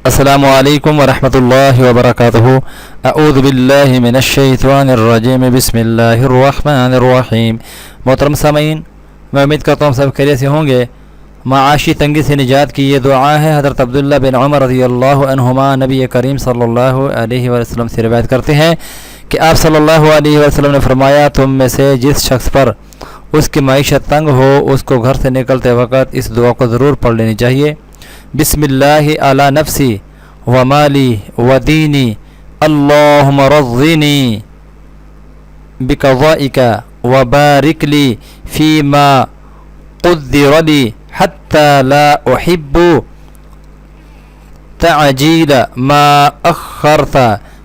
السلام علیکم ورحمۃ اللہ وبرکاتہ۔ اعوذ باللہ من الشیطان الرجیم، بسم اللہ الرحمن الرحیم۔ محترم سامعین، میں امید کرتا ہوں سب خیریت سے ہوں گے۔ معاشی تنگی سے نجات کی یہ دعا ہے۔ حضرت عبداللہ بن عمر رضی اللہ عنہما نبی کریم صلی اللہ علیہ وسلم سے روایت کرتے ہیں کہ آپ صلی اللہ علیہ وسلم نے فرمایا، تم میں سے جس شخص پر اس کی معیشت تنگ ہو، اس کو گھر سے نکلتے وقت اس دعا کو ضرور پڑھ لینی چاہیے۔ بسم اللہ علی نفسی و مالی و دینی، اللہم رضنی بقضائک و بارک لی فیما قدر لی حتی لا احب تعجیل ما اخرت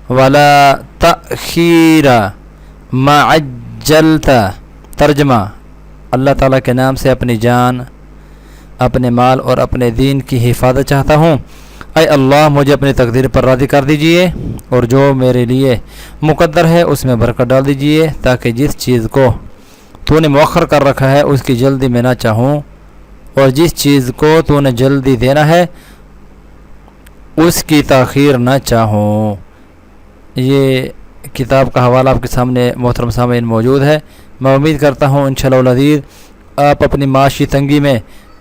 ولا تأخیر ما عجلت۔ ترجمہ: اللہ تعالیٰ کے نام سے اپنی جان، اپنے مال اور اپنے دین کی حفاظت چاہتا ہوں۔ اے اللہ، مجھے اپنی تقدیر پر راضی کر دیجئے اور جو میرے لیے مقدر ہے اس میں برکت ڈال دیجئے، تاکہ جس چیز کو تو نے مؤخر کر رکھا ہے اس کی جلدی میں نہ چاہوں، اور جس چیز کو تو نے جلدی دینا ہے اس کی تاخیر نہ چاہوں۔ یہ کتاب کا حوالہ آپ کے سامنے محترم سامعین موجود ہے۔ میں امید کرتا ہوں انشاءاللہ العزیز آپ اپنی معاشی تنگی میں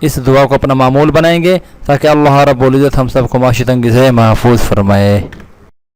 اس دعا کو اپنا معمول بنائیں گے، تاکہ اللہ رب العزت ہم سب کو معاشی تنگی سے محفوظ فرمائے۔